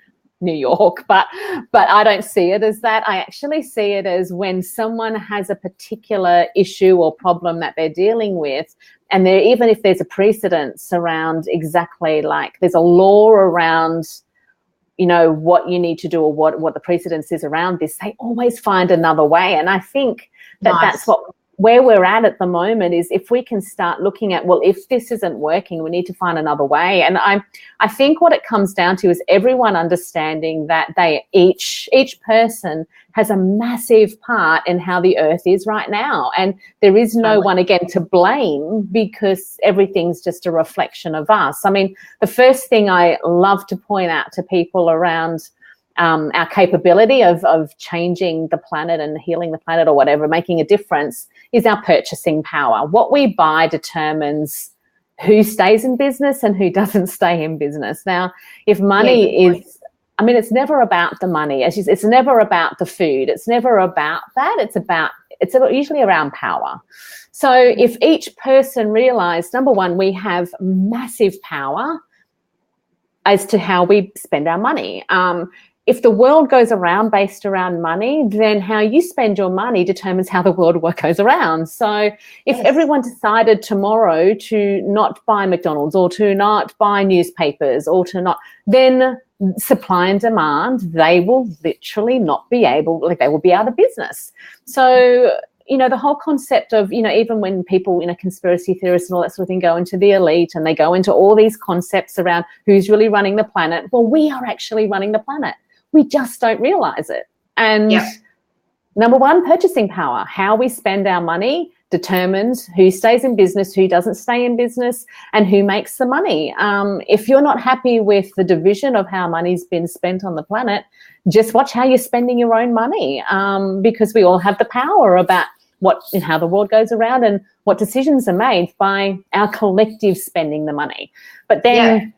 New York, but I don't see it as that. I actually see it as when someone has a particular issue or problem that they're dealing with, and even if there's a precedence around exactly, like there's a law around, you know, what you need to do or what the precedence is around this, they always find another way. And I think that that's where we're at the moment, is if we can start looking at, well, if this isn't working, we need to find another way. And I think what it comes down to is everyone understanding that each person has a massive part in how the earth is right now. And there is no one, again, to blame, because everything's just a reflection of us. I mean, the first thing I love to point out to people around our capability of changing the planet and healing the planet or whatever, making a difference, is our purchasing power. What we buy determines who stays in business and who doesn't stay in business. Now, if money is, I mean, it's never about the money. It's never about the food. It's never about that. It's usually around power. So if each person realized, number one, we have massive power as to how we spend our money. If the world goes around based around money, then how you spend your money determines how the world goes around. So if everyone decided tomorrow to not buy McDonald's or to not buy newspapers or to not, then supply and demand, they will literally not be able, like they will be out of business. So, you know, the whole concept of, you know, even when people, you know, conspiracy theorists and all that sort of thing go into the elite and they go into all these concepts around who's really running the planet, well, we are actually running the planet. We just don't realize it. And number one, purchasing power. How we spend our money determines who stays in business, who doesn't stay in business, and who makes the money. If you're not happy with the division of how money's been spent on the planet, just watch how you're spending your own money, because we all have the power about how the world goes around and what decisions are made by our collective spending the money. But then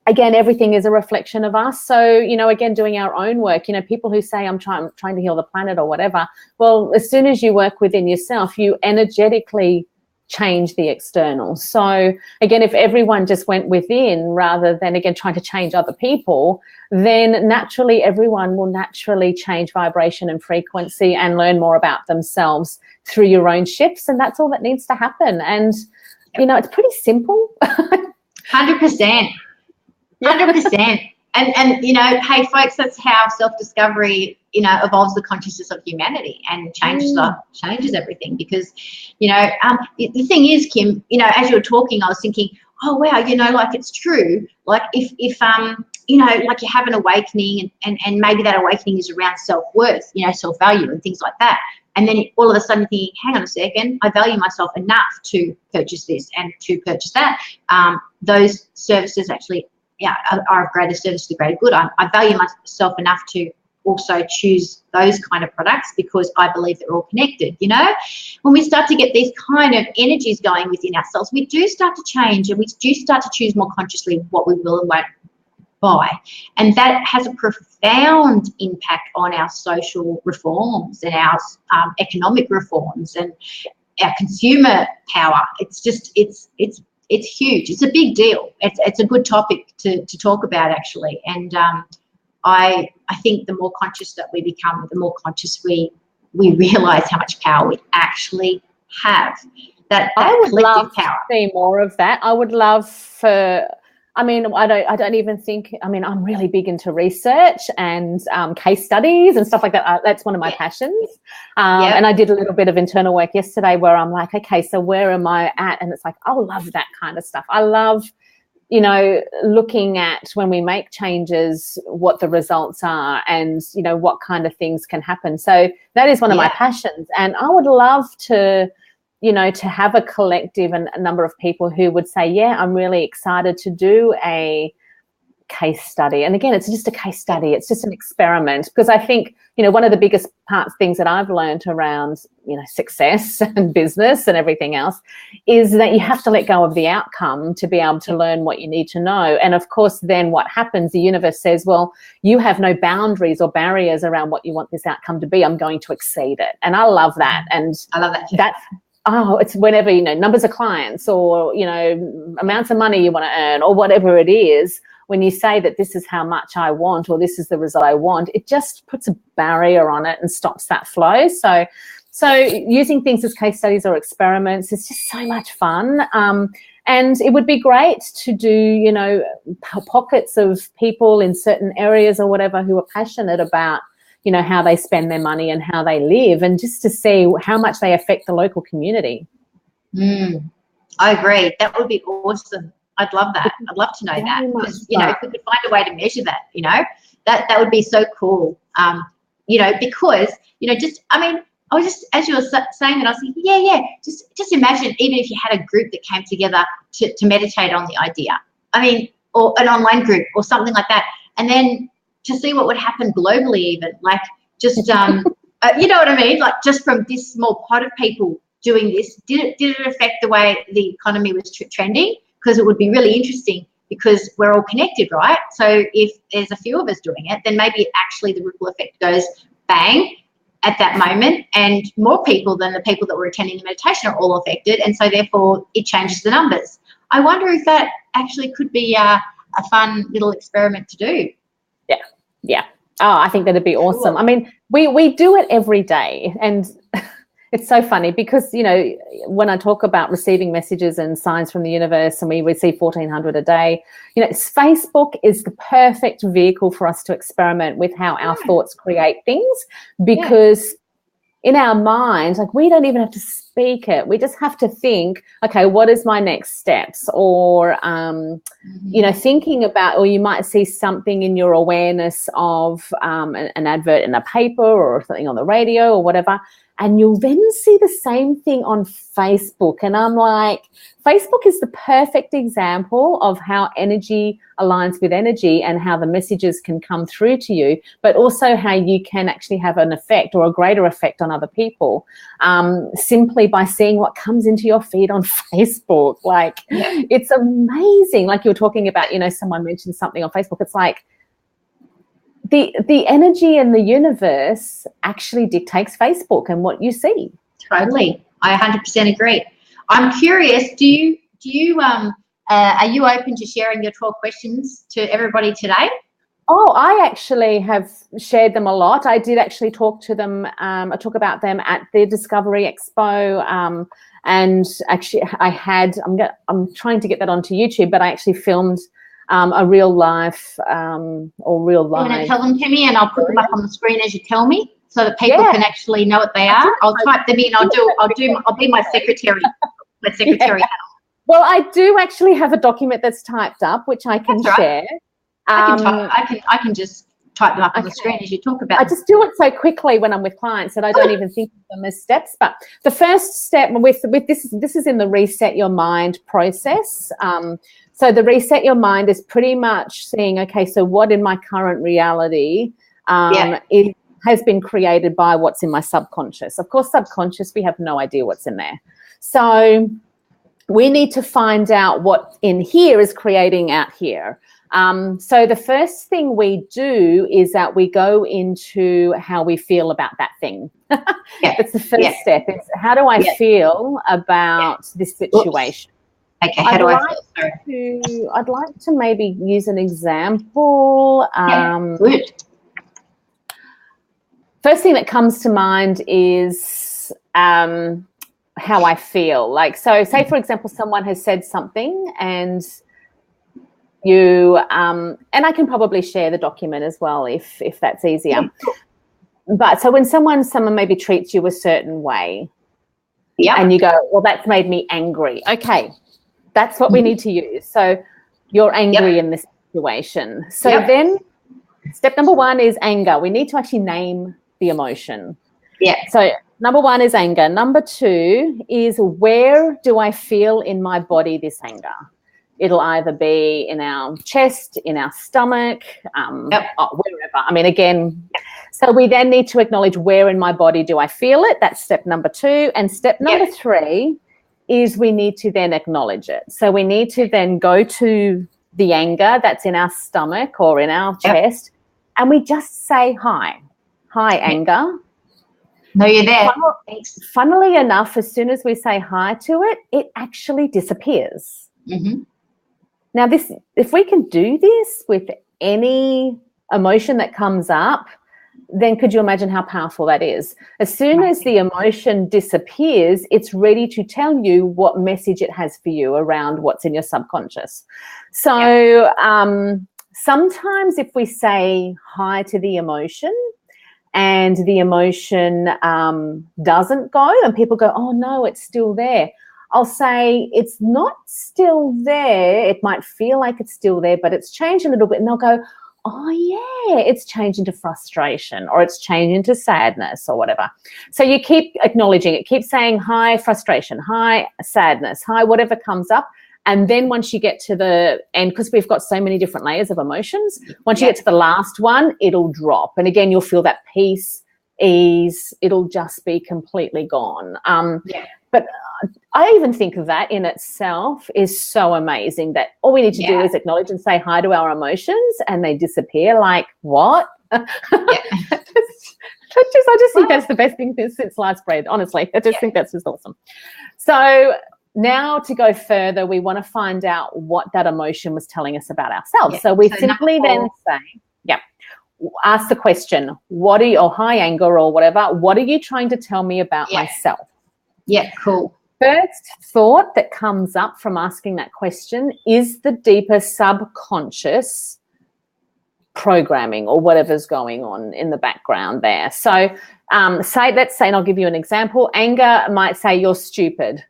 again, everything is a reflection of us. So, you know, again, doing our own work, you know, people who say I'm trying to heal the planet or whatever, well, as soon as you work within yourself, you energetically change the external. So again, if everyone just went within rather than, again, trying to change other people, then naturally everyone will naturally change vibration and frequency and learn more about themselves through your own shifts. And that's all that needs to happen. And, you know, it's pretty simple. 100%. 100%. And you know, hey folks, that's how self-discovery, you know, evolves the consciousness of humanity and changes everything. Because, you know, the thing is, Kim, you know, as you were talking, I was thinking, oh wow, you know, like it's true. Like if you know, like you have an awakening and maybe that awakening is around self-worth, you know, self-value and things like that. And then all of a sudden thinking, hang on a second, I value myself enough to purchase this and to purchase that. Those services actually, yeah, are of greater service to the greater good. I value myself enough to also choose those kind of products because I believe they're all connected, you know. When we start to get these kind of energies going within ourselves, we do start to change and we do start to choose more consciously what we will and won't buy. And that has a profound impact on our social reforms and our economic reforms and our consumer power. It's just, it's huge. It's a big deal. It's a good topic to talk about, actually. And I think the more conscious that we become, the more conscious we realize how much power we actually have. That I would love power. To see more of that. I would love for. I mean, I don't even think. I mean, I'm really big into research and case studies and stuff like that. That's one of my passions. And I did a little bit of internal work yesterday where I'm like, okay, so where am I at? And it's like, I love that kind of stuff. I love, you know, looking at when we make changes, what the results are and, you know, what kind of things can happen. So that is one of my passions. And I would love to, you know, to have a collective and a number of people who would say, yeah, I'm really excited to do a case study. And again, it's just a case study. It's just an experiment. Because I think, you know, one of the biggest things that I've learned around, you know, success and business and everything else is that you have to let go of the outcome to be able to learn what you need to know. And of course, then what happens, the universe says, well, you have no boundaries or barriers around what you want this outcome to be. I'm going to exceed it. And I love that. And I love that too. It's whenever, you know, numbers of clients or, you know, amounts of money you want to earn or whatever it is, when you say that this is how much I want or this is the result I want, it just puts a barrier on it and stops that flow. So using things as case studies or experiments is just so much fun. And it would be great to do, you know, pockets of people in certain areas or whatever who are passionate about, you know, how they spend their money and how they live, and just to see how much they affect the local community. I agree. That would be awesome. I'd love that. I'd love to know that. Because, you know, if we could find a way to measure that, you know, that would be so cool. You know, because, you know, just, I mean, I was just, as you were saying that, I was thinking, yeah, just imagine even if you had a group that came together to meditate on the idea. I mean, or an online group or something like that. And then to see what would happen globally, even like just you know what I mean, like just from this small pot of people doing this, did it affect the way the economy was trending? Because it would be really interesting, because we're all connected, right? So if there's a few of us doing it, then maybe actually the ripple effect goes bang at that moment, and more people than the people that were attending the meditation are all affected, and so therefore it changes the numbers. I wonder if that actually could be a fun little experiment to do. Yeah. Oh, I think that'd be awesome. Cool. I mean, we do it every day, and it's so funny because, you know, when I talk about receiving messages and signs from the universe, and we receive 1,400 a day, you know, Facebook is the perfect vehicle for us to experiment with how our thoughts create things, because in our minds, like, we don't even have to speak it. We just have to think, okay, what is my next steps? Or, you know, thinking about, or you might see something in your awareness of an advert in a paper or something on the radio or whatever, and you'll then see the same thing on Facebook. And I'm like, Facebook is the perfect example of how energy aligns with energy and how the messages can come through to you, but also how you can actually have an effect or a greater effect on other people simply by seeing what comes into your feed on Facebook. Like, it's amazing. Like you were talking about, you know, someone mentioned something on Facebook. It's like, the energy in the universe actually dictates Facebook and what you see. Totally. I 100% agree. I'm curious, are you open to sharing your 12 questions to everybody today? Oh, I actually have shared them a lot. I did actually talk to them, I talk about them at the Discovery Expo, and actually I'm trying to get that onto YouTube, but I actually filmed a real life or real live. You want to tell them to me, and I'll put them up on the screen as you tell me, so that people can actually know what they are. I'll type them in. I'll be my secretary. My secretary. Yeah. Well, I do actually have a document that's typed up, which I can share. I can just type them up on the screen as you talk about them. I just do it so quickly when I'm with clients that I don't even think of them as steps. But the first step with this is in the Reset Your Mind process. So the Reset Your Mind is pretty much seeing, okay, so what in my current reality has been created by what's in my subconscious. Of course, subconscious, we have no idea what's in there. So we need to find out what in here is creating out here. So the first thing we do is that we go into how we feel about that thing. That's the first step. It's how do I feel about this situation? Okay, how do I feel? I'd like to maybe use an example. Good. First thing that comes to mind is how I feel. Like, so say, for example, someone has said something and you, and I can probably share the document as well if that's easier. But so when someone maybe treats you a certain way and you go, well, that's made me angry. Okay, that's what we need to use. So you're angry in this situation. So then step number one is anger. We need to actually name the emotion. So number one is anger. Number two is, where do I feel in my body this anger? It'll either be in our chest, in our stomach, wherever. I mean, again, so we then need to acknowledge, where in my body do I feel it? That's step number two. And step number three is we need to then acknowledge it. So we need to then go to the anger that's in our stomach or in our chest, and we just say, hi, anger. No, you're there. Funnily enough, as soon as we say hi to it, it actually disappears. Mm-hmm. Now, if we can do this with any emotion that comes up, then could you imagine how powerful that is? As soon as the emotion disappears, it's ready to tell you what message it has for you around what's in your subconscious. So sometimes if we say hi to the emotion and the emotion doesn't go, and people go, oh, no, it's still there, I'll say, it's not still there. It might feel like it's still there, but it's changed a little bit. And they'll go, oh, yeah, it's changed into frustration, or it's changed into sadness, or whatever. So you keep acknowledging it. Keep saying, hi, frustration, hi, sadness, hi, whatever comes up. And then once you get to the end, because we've got so many different layers of emotions, once you get to the last one, it'll drop. And again, you'll feel that peace, ease. It'll just be completely gone. But I even think that in itself is so amazing, that all we need to do is acknowledge and say hi to our emotions, and they disappear. Like, what? I just think that's the best thing since sliced bread, honestly. I just think that's just awesome. So now, to go further, we want to find out what that emotion was telling us about ourselves. So we simply then say, ask the question, what are you, or hi, anger, or whatever, what are you trying to tell me about myself? Yeah, cool. First thought that comes up from asking that question is the deeper subconscious programming or whatever's going on in the background there. So let's say, and I'll give you an example, anger might say, you're stupid.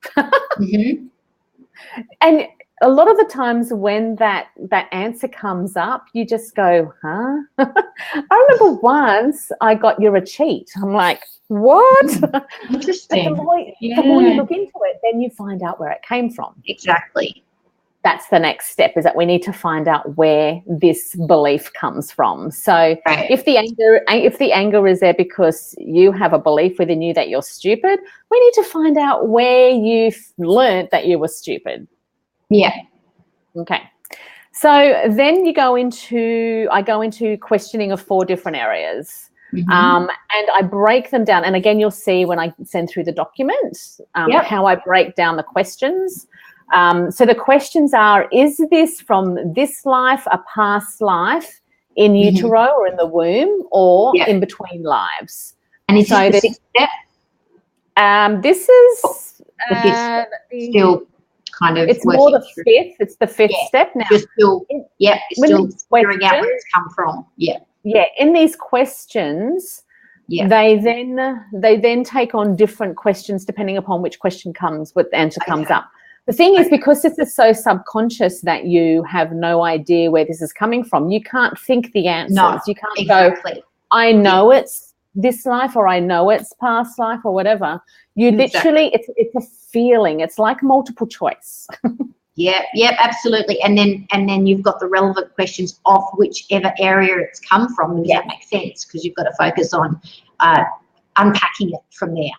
And a lot of the times when that answer comes up, you just go, huh? I remember once I got, you're a cheat. I'm like, what? Interesting. The more you look into it, then you find out where it came from. Exactly. That's the next step, is that we need to find out where this belief comes from. So if the anger is there because you have a belief within you that you're stupid, we need to find out where you've learned that you were stupid. Yeah. Okay. So then I go into questioning of 4 different areas. And I break them down. And again, you'll see when I send through the document how I break down the questions. So the questions are, is this from this life, a past life, in utero or in the womb, or in between lives? And is this the 6th step? This is still kind of, it's more the 5th. It's the 5th step now. You're still, still figuring out where it's come from. Yeah. In these questions, they then take on different questions depending upon which question comes, what answer comes up. The thing is, because this is so subconscious that you have no idea where this is coming from, you can't think the answers. No, you can't go, I know it's this life, or I know it's past life, or whatever. You literally, it's a feeling. It's like multiple choice. Absolutely. And then you've got the relevant questions off whichever area it's come from. Does that make sense? Because you've got to focus on unpacking it from there.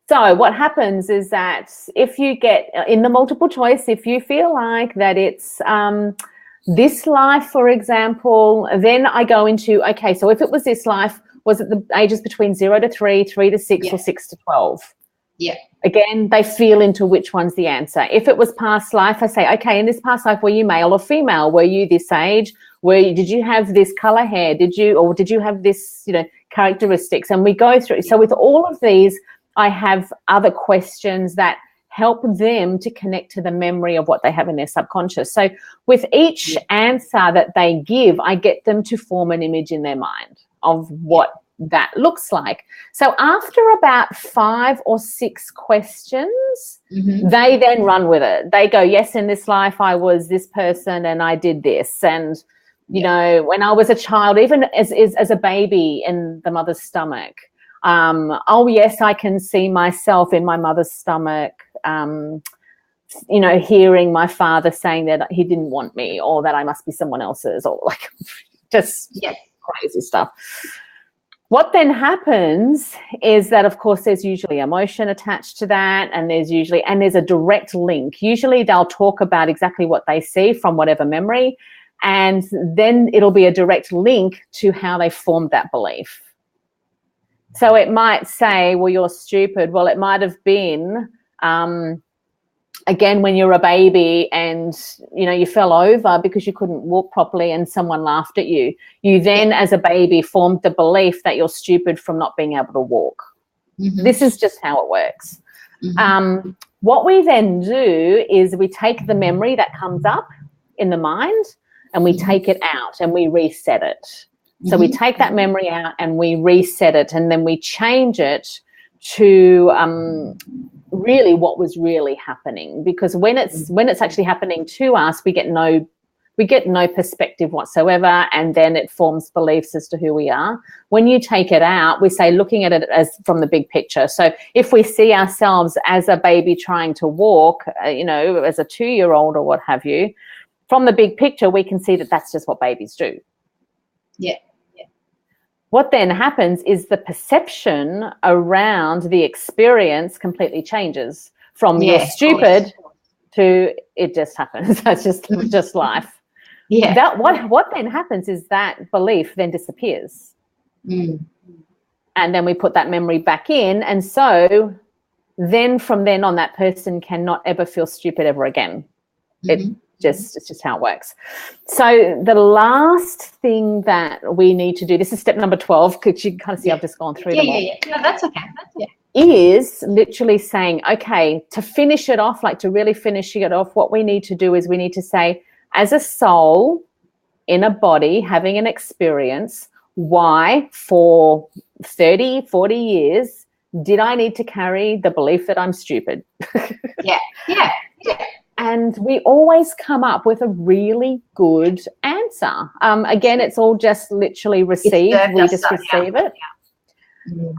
So what happens is that if you get in the multiple choice, if you feel like that it's this life, for example, then I go into, okay, so if it was this life, was it the ages between 0 to 3, 3 to 6, or 6 to 12? Again, they feel into which one's the answer. If it was past life, I say, okay, in this past life, were you male or female? Were you this age? Did you have this color hair? Did you have this, characteristics? And we go through. So with all of these, I have other questions that help them to connect to the memory of what they have in their subconscious. So with each answer that they give, I get them to form an image in their mind of what that looks like. So after about 5 or 6 questions, they then run with it. They go, yes, in this life I was this person and I did this. And, you know, when I was a child, even as a baby in the mother's stomach, oh, yes, I can see myself in my mother's stomach, hearing my father saying that he didn't want me, or that I must be someone else's, or like just crazy stuff. What then happens is that, of course, there's usually emotion attached to that, and there's a direct link. Usually they'll talk about exactly what they see from whatever memory, and then it'll be a direct link to how they formed that belief. So it might say, well, you're stupid. Well, it might have been, again, when you're a baby and, you fell over because you couldn't walk properly and someone laughed at you. You then, as a baby, formed the belief that you're stupid from not being able to walk. This is just how it works. What we then do is we take the memory that comes up in the mind and we take it out and we reset it. So we take that memory out and we reset it, and then we change it to really what was really happening. Because when it's actually happening to us, we get no perspective whatsoever, and then it forms beliefs as to who we are. When you take it out, we say looking at it as from the big picture. So if we see ourselves as a baby trying to walk, as a 2-year-old or what have you, from the big picture, we can see that that's just what babies do. What then happens is the perception around the experience completely changes from you're stupid to it just happens. That's just life. That what then happens is that belief then disappears. And then we put that memory back in, and so then from then on, that person cannot ever feel stupid ever again. It's just how it works. So the last thing that we need to do, this is step number 12, because you can kind of see I've just gone through them all. No, that's okay. Is literally saying, okay, to finish it off, like to really finish it off, what we need to do is we need to say, as a soul in a body having an experience, why for 30, 40 years did I need to carry the belief that I'm stupid? And we always come up with a really good answer. Again, it's all just literally received. We just receive it.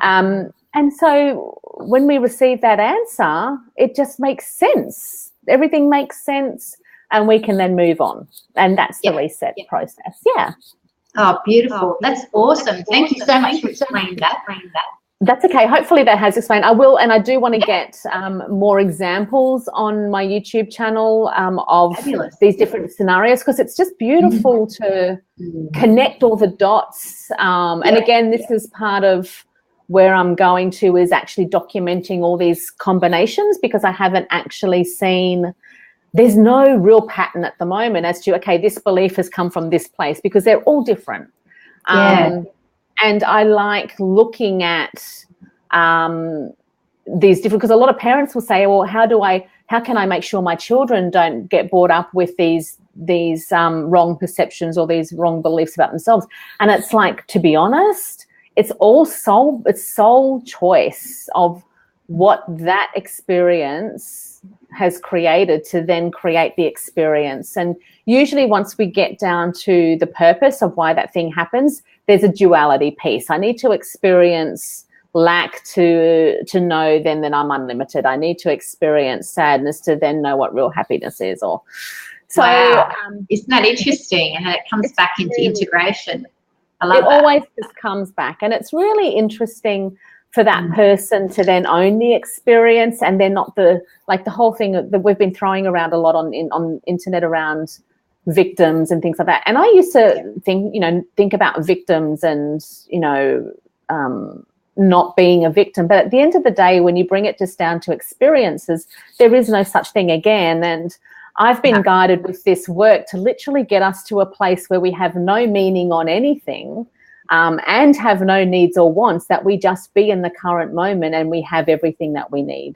And so when we receive that answer, it just makes sense. Everything makes sense, and we can then move on. And that's the reset process. Oh, beautiful. That's awesome. Thank you so much for explaining that. That's okay. Hopefully that has explained. I will, and I do want to get more examples on my YouTube channel of Fabulous. these different scenarios, because it's just beautiful to connect all the dots. And again, this is part of where I'm going to, is actually documenting all these combinations, because I haven't actually seen, there's no real pattern at the moment as to, okay, this belief has come from this place, because they're all different. And I like looking at these different, because a lot of parents will say, well, how can I make sure my children don't get brought up with these wrong perceptions or these wrong beliefs about themselves? And it's like, to be honest, it's soul choice of what that experience has created to then create the experience. And usually once we get down to the purpose of why that thing happens, there's a duality piece. I need to experience lack to know then that I'm unlimited. I need to experience sadness to then know what real happiness is. Or so isn't that interesting? And it comes back into integration. I love it. That. Always just comes back, and it's really interesting for that person to then own the experience, and they're not the whole thing that we've been throwing around a lot on internet around victims and things like that. And I used to think about victims and not being a victim, but at the end of the day, when you bring it just down to experiences, there is no such thing again. And I've been guided with this work to literally get us to a place where we have no meaning on anything, and have no needs or wants, that we just be in the current moment and we have everything that we need.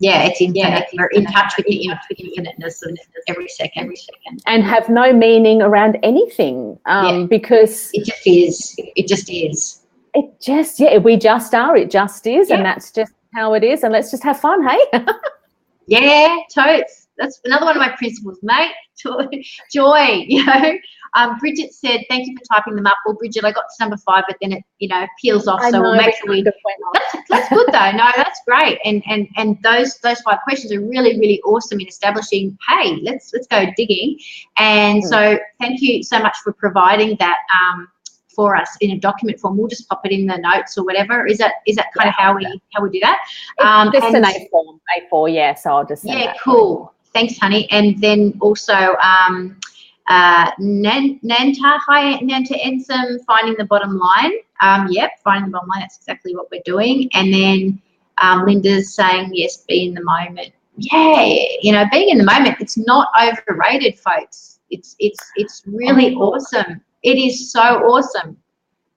Yeah, it's infinite. We're in touch with the infiniteness of every second. And have no meaning around anything, because it just is. It just is. We just are. It just is, and that's just how it is. And let's just have fun, hey? Yeah, totes. That's another one of my principles, mate. Joy, Bridget said, thank you for typing them up. Well, Bridget, I got to number 5, but then it peels off. So we'll make sure that's good though. No, that's great. And those 5 questions are really, really awesome in establishing, hey, let's go digging. And so thank you so much for providing that for us in a document form. We'll just pop it in the notes or whatever. Is that kind of how we do that? It's just an A4, yeah. So I'll just send that. Cool. Thanks, honey. And then also Nanta, hi Nanta Ensom, finding the bottom line. Finding the bottom line, that's exactly what we're doing. And then Linda's saying, yes, be in the moment. Yeah, being in the moment, it's not overrated, folks. It's really awesome. It is so awesome.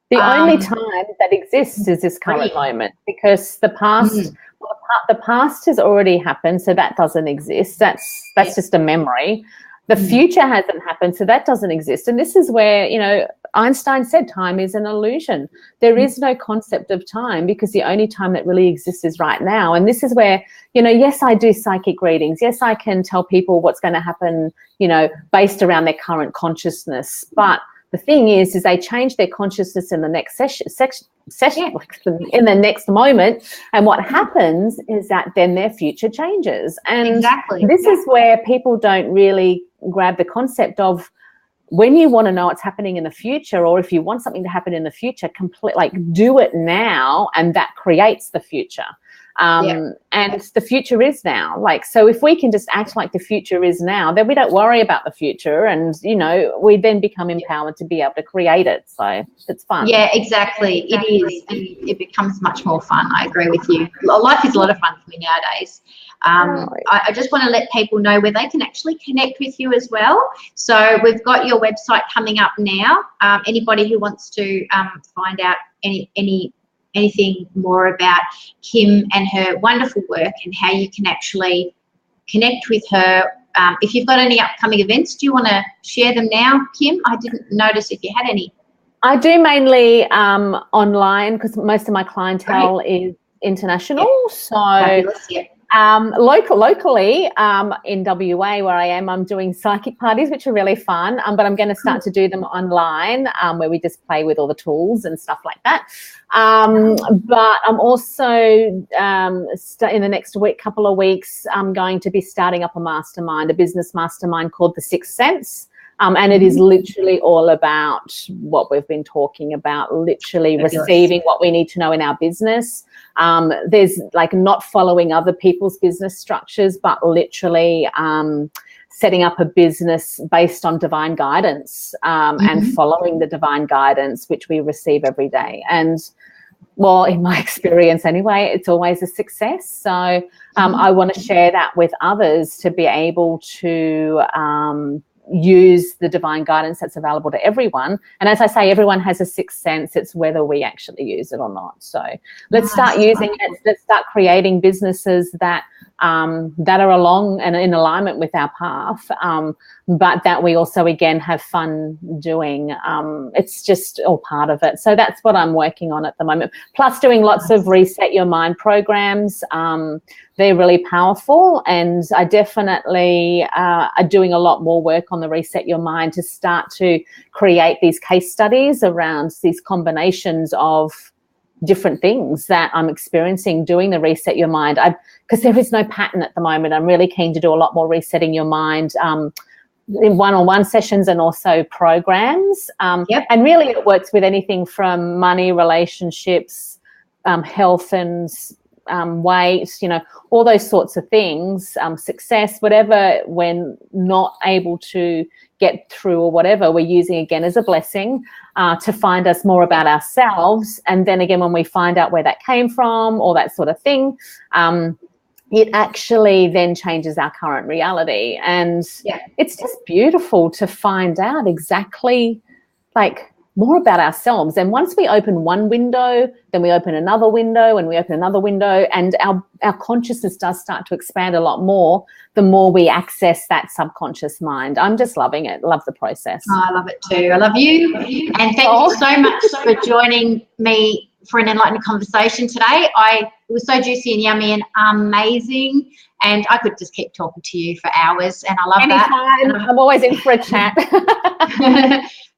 The only time that exists is this current moment, because the past the past has already happened, so that doesn't exist. That's just a memory. The future hasn't happened, so that doesn't exist. And this is where, Einstein said time is an illusion. There is no concept of time, because the only time that really exists is right now. And this is where, yes, I do psychic readings. Yes, I can tell people what's going to happen, based around their current consciousness. But the thing is they change their consciousness in the next session, in the next moment, and what happens is that then their future changes. And this is where people don't really grab the concept of, when you want to know what's happening in the future, or if you want something to happen in the future, do it now, and that creates the future. And the future is now. So if we can just act like the future is now, then we don't worry about the future, and we then become empowered to be able to create it. So it's fun. Yeah, exactly. It is, and it becomes much more fun. I agree with you. Life is a lot of fun for me nowadays. I just want to let people know where they can actually connect with you as well. So we've got your website coming up now. Anybody who wants to find out anything more about Kim and her wonderful work and how you can actually connect with her. If you've got any upcoming events, do you want to share them now, Kim? I didn't notice if you had any. I do mainly online, because most of my clientele is international. So fabulous, locally in WA where I am, I'm doing psychic parties, which are really fun, but I'm going to start to do them online, where we just play with all the tools and stuff like that. But I'm also in the next couple of weeks, I'm going to be starting up a business mastermind called The Sixth Sense. And it is literally all about what we've been talking about, literally receiving what we need to know in our business. There's like not following other people's business structures, but literally setting up a business based on divine guidance and following the divine guidance, which we receive every day. And well, in my experience anyway, it's always a success. So I want to share that with others to be able to use the divine guidance that's available to everyone. And as I say, everyone has a sixth sense. It's whether we actually use it or not. So let's start using it. Let's start creating businesses that that are along and in alignment with our path, but that we also, again, have fun doing. It's just all part of it. So that's what I'm working on at the moment. Plus doing lots of Reset Your Mind programs. They're really powerful, and I definitely are doing a lot more work on the Reset Your Mind to start to create these case studies around these combinations of different things that I'm experiencing doing the Reset Your Mind. Because there is no pattern at the moment. I'm really keen to do a lot more resetting your mind in one-on-one sessions and also programs. And really it works with anything from money, relationships, health and weight, you know, all those sorts of things, success, whatever we're not able to get through or whatever, we're using again as a blessing to find us more about ourselves. And then again, when we find out where that came from, all that sort of thing, it actually then changes our current reality. And it's just beautiful to find out exactly like more about ourselves. And once we open one window, then we open another window, and we open another window, and our consciousness does start to expand a lot more the more we access that subconscious mind. I'm just loving it. Love the process. Oh, I love it too. I love you. And thank you so much for joining me for an enlightened conversation today. It was so juicy and yummy and amazing. And I could just keep talking to you for hours, and I love Anytime. that. I'm always in for a chat.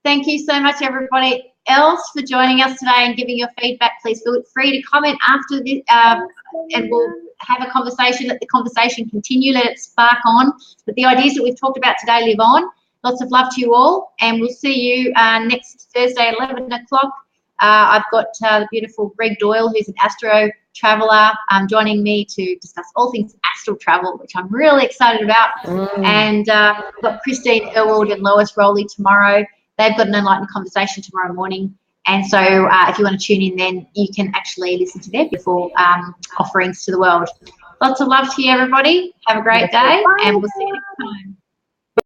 Thank you so much, everybody else, for joining us today and giving your feedback. Please feel free to comment after this, and we'll have a conversation. Let the conversation continue. Let it spark on. But the ideas that we've talked about today live on. Lots of love to you all, and we'll see you next Thursday at 11 o'clock. I've got the beautiful Greg Doyle, who's an astro traveller, joining me to discuss all things astral travel, which I'm really excited about. And we've got Christine Elwood and Lois Rowley tomorrow. They've got an enlightened conversation tomorrow morning. And so if you want to tune in, then you can actually listen to their beautiful offerings to the world. Lots of love to you, everybody. Have a great day, and we'll see you next time.